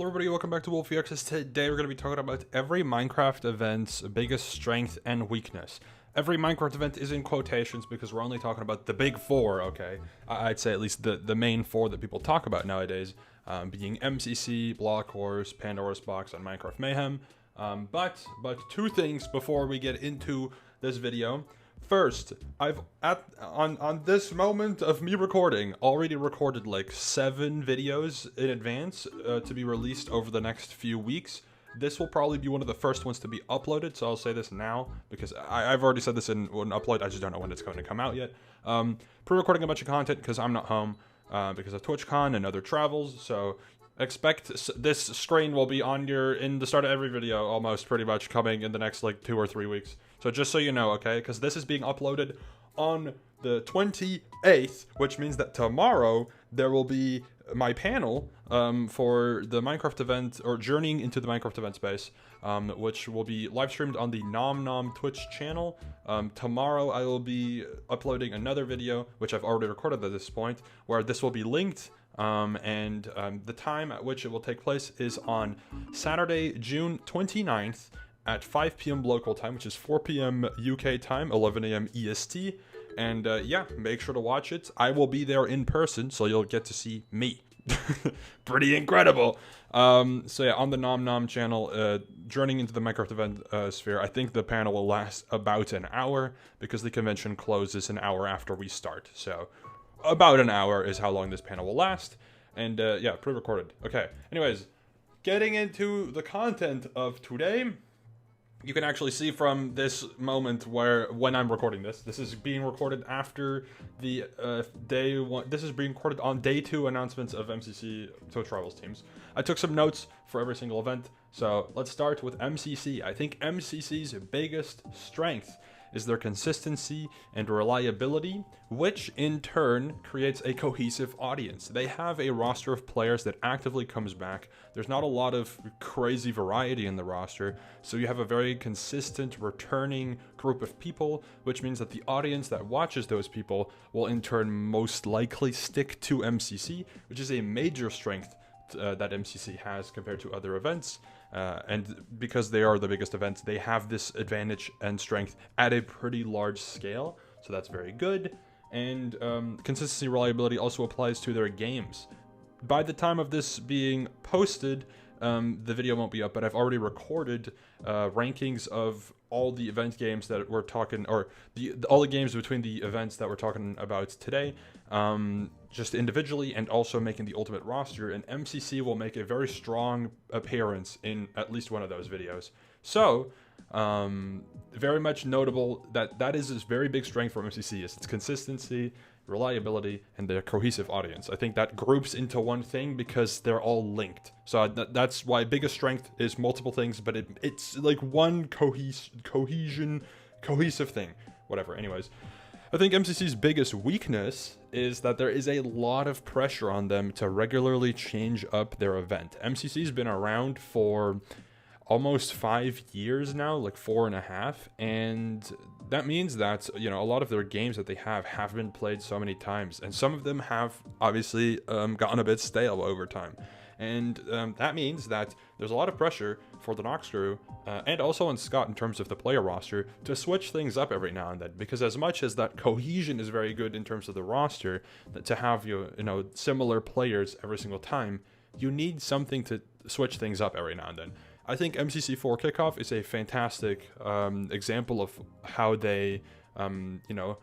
Hello everybody, welcome back to Wolfeei. Today we're going to be talking about every Minecraft event's biggest strength and weakness. Every Minecraft event is in quotations because we're only talking about the big four, okay? I'd say at least the main four that people talk about nowadays, being MCC, Block Wars, Pandoras Box, and Minecraft Mayhem. But two things before we get into this video. First, I've on this moment of me recording already recorded like 7 videos in advance to be released over the next few weeks. This will probably be one of the first ones to be uploaded, so I'll say this now because I've already said this in one upload. I just don't know when it's going to come out yet. Pre-recording a bunch of content because I'm not home because of TwitchCon and other travels. So expect this screen will be on in the start of every video, almost pretty much coming in the next like 2 or 3 weeks. So just so you know, okay, because this is being uploaded on the 28th, which means that tomorrow there will be my panel for the Minecraft event, or Journeying into the Minecraft event space, which will be live streamed on the Nom Nom Twitch channel. Tomorrow I will be uploading another video, which I've already recorded at this point, where this will be linked. The time at which it will take place is on Saturday, June 29th at 5 p.m. local time, which is 4 p.m. UK time, 11 a.m. EST. And yeah, make sure to watch it. I will be there in person, so you'll get to see me. Pretty incredible. So yeah, on the Nom Nom channel, journeying into the Minecraft event sphere, I think the panel will last about an hour because the convention closes an hour after we start. So about an hour is how long this panel will last. And yeah, pre-recorded. Okay, anyways, getting into the content of today. You can actually see from this moment when I'm recording this is being recorded after the day one. This is being recorded on day 2 announcements of MCC Twitch Rivals teams. I took some notes for every single event. So let's start with MCC. I think MCC's biggest strength is their consistency and reliability, which in turn creates a cohesive audience. They have a roster of players that actively comes back. There's not a lot of crazy variety in the roster, so you have a very consistent returning group of people, which means that the audience that watches those people will in turn most likely stick to MCC, which is a major strength that MCC has compared to other events. And because they are the biggest events, they have this advantage and strength at a pretty large scale, so that's very good. And consistency reliability also applies to their games. By the time of this being posted, the video won't be up, but I've already recorded rankings of all the event games that we're talking, or all the games between the events that we're talking about today, just individually, and also making the ultimate roster. And MCC will make a very strong appearance in at least one of those videos. So very much notable that is this very big strength for MCC is its consistency, reliability, and their cohesive audience. I think that groups into one thing because they're all linked. So that's why biggest strength is multiple things, but it's like one cohesive thing. Whatever. Anyways, I think MCC's biggest weakness is that there is a lot of pressure on them to regularly change up their event. MCC's been around for almost 5 years now, like 4.5, and that means that, you know, a lot of their games that they have been played so many times, and some of them have obviously gotten a bit stale over time. And that means that there's a lot of pressure for the Nox crew and also on Scott in terms of the player roster to switch things up every now and then, because as much as that cohesion is very good in terms of the roster, that to have you know similar players every single time, you need something to switch things up every now and then. I think MCC4 Kickoff is a fantastic example of how they you know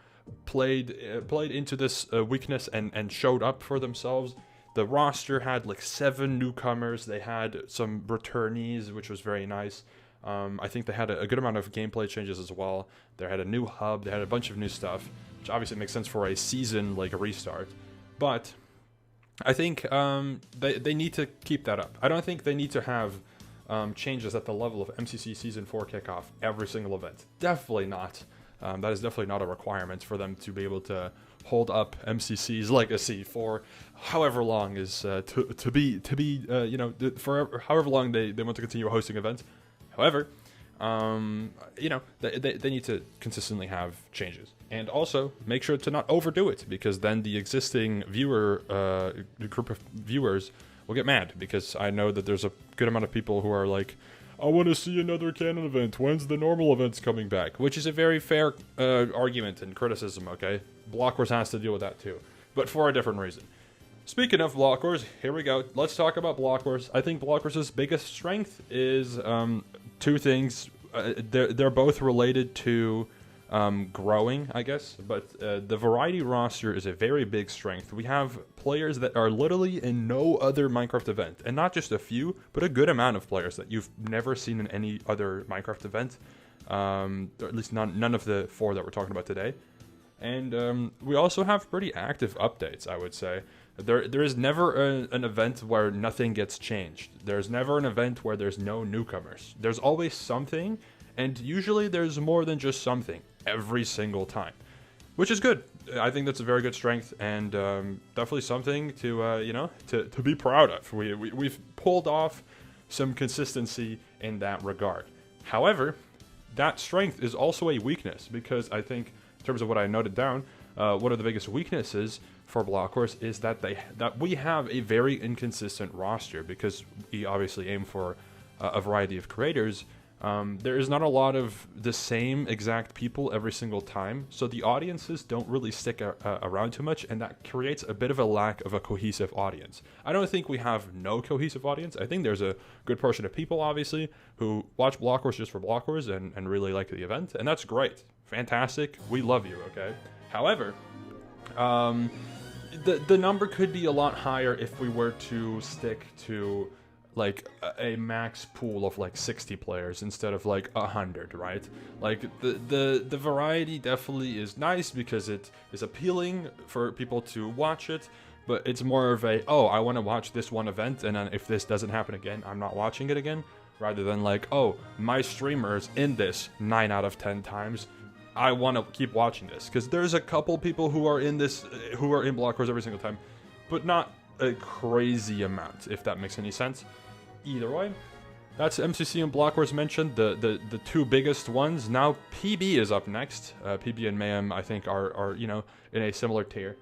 played into this weakness and showed up for themselves. The roster had like 7 newcomers. They had some returnees, which was very nice. I think they had a good amount of gameplay changes as well. They had a new hub. They had a bunch of new stuff, which obviously makes sense for a season like a restart. But I think they need to keep that up. I don't think they need to have changes at the level of MCC Season 4 Kickoff every single event. Definitely not. That is definitely not a requirement for them to be able to hold up MCC's legacy for however long is to be you know, for however long they want to continue hosting events. However, you know, they need to consistently have changes, and also make sure to not overdo it, because then the existing viewer group of viewers will get mad, because I know that there's a good amount of people who are like, I want to see another canon event. When's the normal events coming back? Which is a very fair argument and criticism, okay? Block Wars has to deal with that too, but for a different reason. Speaking of Block Wars, here we go. Let's talk about Block Wars. I think Block Wars' biggest strength is two things. They're both related to growing, I guess, but the variety roster is a very big strength. We have players that are literally in no other Minecraft event, and not just a few, but a good amount of players that you've never seen in any other Minecraft event, or at least none of the 4 that we're talking about today. And we also have pretty active updates, I would say. There is never an event where nothing gets changed. There's never an event where there's no newcomers. There's always something, and usually there's more than just something every single time, which is good. I think that's a very good strength, and definitely something to to be proud of. We've pulled off some consistency in that regard. However, that strength is also a weakness, because I think in terms of what I noted down, one of the biggest weaknesses for Block Wars is that we have a very inconsistent roster, because we obviously aim for a variety of creators. There is not a lot of the same exact people every single time, so the audiences don't really stick around too much, and that creates a bit of a lack of a cohesive audience. I don't think we have no cohesive audience. I think there's a good portion of people, obviously, who watch Block Wars just for Block Wars and really like the event, and that's great. Fantastic. We love you, okay? However, the number could be a lot higher if we were to stick to like a max pool of like 60 players instead of like 100, right? Like the variety definitely is nice because it is appealing for people to watch it, but it's more of a, oh, I want to watch this one event, and then if this doesn't happen again, I'm not watching it again, rather than like, oh, my streamer's in this 9 out of 10 times, I want to keep watching this. Because there's a couple people who are in this, who are in Block Wars every single time, but not a crazy amount, if that makes any sense. Either way, that's MCC and Block Wars mentioned, the two biggest ones. Now PB is up next. PB and Mayhem, I think, are you know, in a similar tier.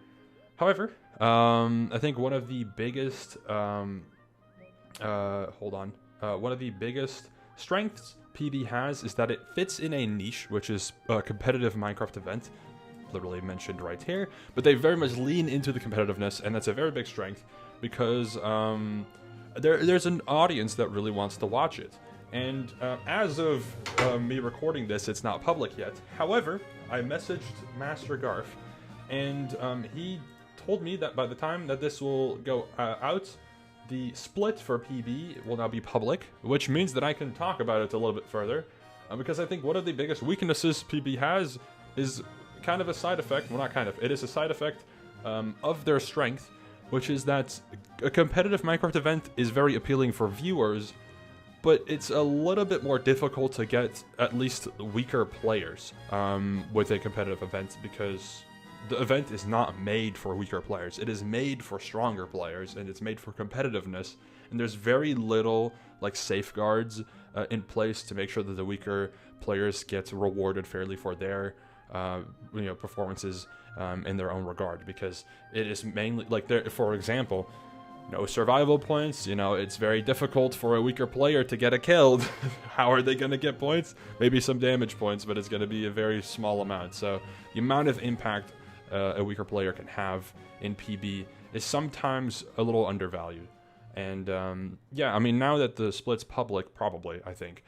However, I think one of the biggest one of the biggest strengths PB has is that it fits in a niche, which is a competitive Minecraft event, literally mentioned right here. But they very much lean into the competitiveness, and that's a very big strength because there's an audience that really wants to watch it. And as of me recording this, it's not public yet. However, I messaged Master Garf, and he told me that by the time that this will go out, the split for PB will now be public, which means that I can talk about it a little bit further, because I think one of the biggest weaknesses PB has is kind of a side effect, well, not kind of, it is a side effect of their strength, which is that a competitive Minecraft event is very appealing for viewers, but it's a little bit more difficult to get at least weaker players with a competitive event, because the event is not made for weaker players. It is made for stronger players, and it's made for competitiveness, and there's very little like safeguards in place to make sure that the weaker players get rewarded fairly for their performances in their own regard, because it is mainly like, there, for example, no survival points. You know, it's very difficult for a weaker player to get a kill. How are they going to get points? Maybe some damage points, but it's going to be a very small amount. So the amount of impact a weaker player can have in PB is sometimes a little undervalued. And yeah, I mean, now that the split's public, probably, I think,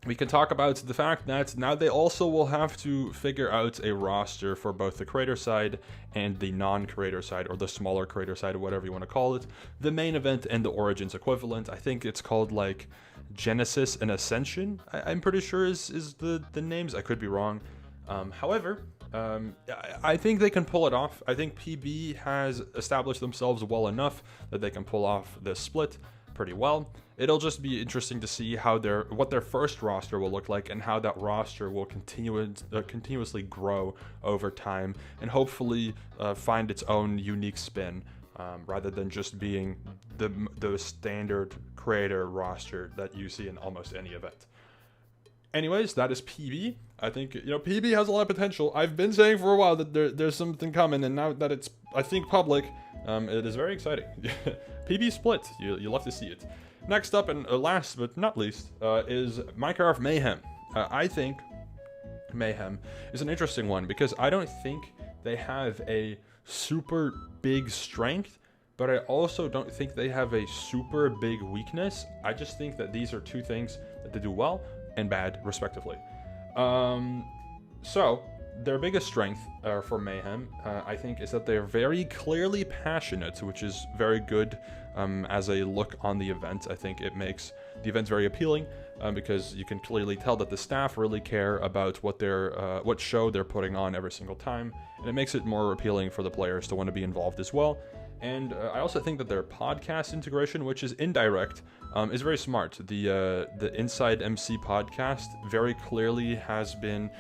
we can talk about the fact that now they also will have to figure out a roster for both the creator side and the non-creator side, or the smaller creator side, or whatever you want to call it. The main event and the Origins equivalent. I think it's called like Genesis and Ascension, I'm pretty sure is the names. I could be wrong. However, I think they can pull it off. I think PB has established themselves well enough that they can pull off this split pretty well. It'll just be interesting to see how what their first roster will look like, and how that roster will continuously grow over time, and hopefully find its own unique spin, rather than just being the standard creator roster that you see in almost any event. Anyways, that is PB. I think, PB has a lot of potential. I've been saying for a while that there's something coming, and now that it's, I think, public, it is very exciting. PB split. You love to see it. Next up, and last but not least, is Minecraft Mayhem. I think Mayhem is an interesting one because I don't think they have a super big strength, but I also don't think they have a super big weakness. I just think that these are two things that they do well and bad, respectively. So, their biggest strength for Mayhem, I think, is that they're very clearly passionate, which is very good as a look on the event. I think it makes the event very appealing because you can clearly tell that the staff really care about what show they're putting on every single time, and it makes it more appealing for the players to want to be involved as well. And I also think that their podcast integration, which is indirect, is very smart. The Inside MC podcast very clearly has been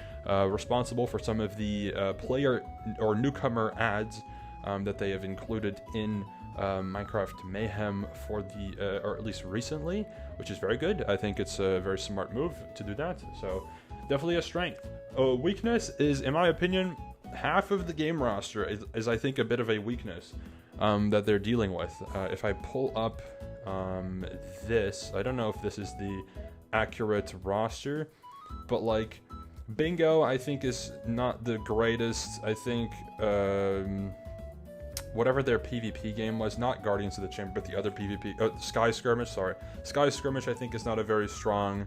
responsible for some of the player or newcomer ads that they have included in Minecraft Mayhem for or at least recently, which is very good. I think it's a very smart move to do that. So definitely a strength. A weakness is, in my opinion, half of the game roster is I think a bit of a weakness that they're dealing with. If I pull up this, I don't know if this is the accurate roster, but like Bingo I think is not the greatest. I think whatever their PvP game was, not Guardians of the Chamber, but the other PvP, Sky Skirmish, sorry. Sky Skirmish I think is not a very strong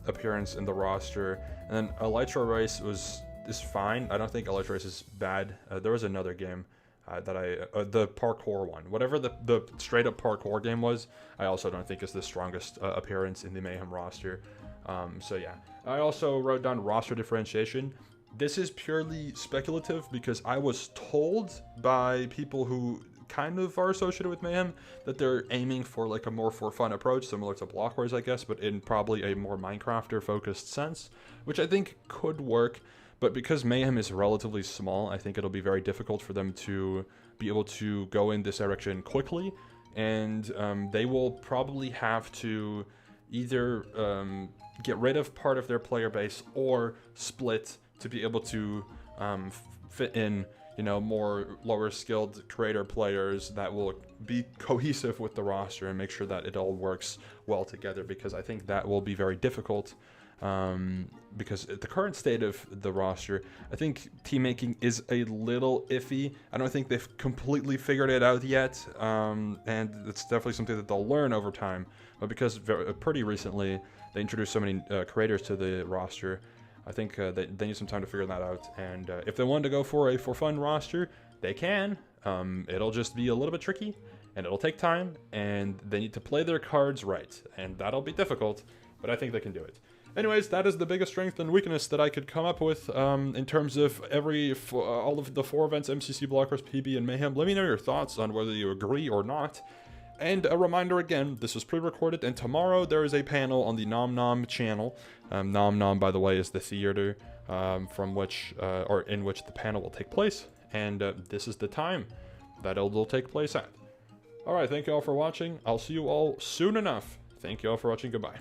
appearance in the roster. And then Elytra Race is fine. I don't think Elytra Race is bad. There was another game the parkour one, whatever the straight up parkour game was, I also don't think is the strongest appearance in the Mayhem roster. So yeah, I also wrote down roster differentiation. This is purely speculative because I was told by people who kind of are associated with Mayhem that they're aiming for like a more for fun approach, similar to blockwars, I guess, but in probably a more Minecrafter focused sense, which I think could work. But because Mayhem is relatively small, I think it'll be very difficult for them to be able to go in this direction quickly, and they will probably have to either get rid of part of their player base or split to be able to fit in, more lower skilled creator players that will be cohesive with the roster and make sure that it all works well together, because I think that will be very difficult. Because at the current state of the roster, I think team making is a little iffy. I don't think they've completely figured it out yet, and it's definitely something that they'll learn over time. But because pretty recently they introduced so many creators to the roster, I think they need some time to figure that out. And if they want to go for a for fun roster, they can. It'll just be a little bit tricky, and it'll take time, and they need to play their cards right, and that'll be difficult, but I think they can do it. Anyways, that is the biggest strength and weakness that I could come up with in terms of all of the 4 events, MCC, Blockwars, PB, and Mayhem. Let me know your thoughts on whether you agree or not. And a reminder again, this was pre-recorded, and tomorrow there is a panel on the Nom Nom channel. Nom Nom, by the way, is the theater in which the panel will take place, and this is the time that it will take place at. Alright, thank you all for watching. I'll see you all soon enough. Thank you all for watching. Goodbye.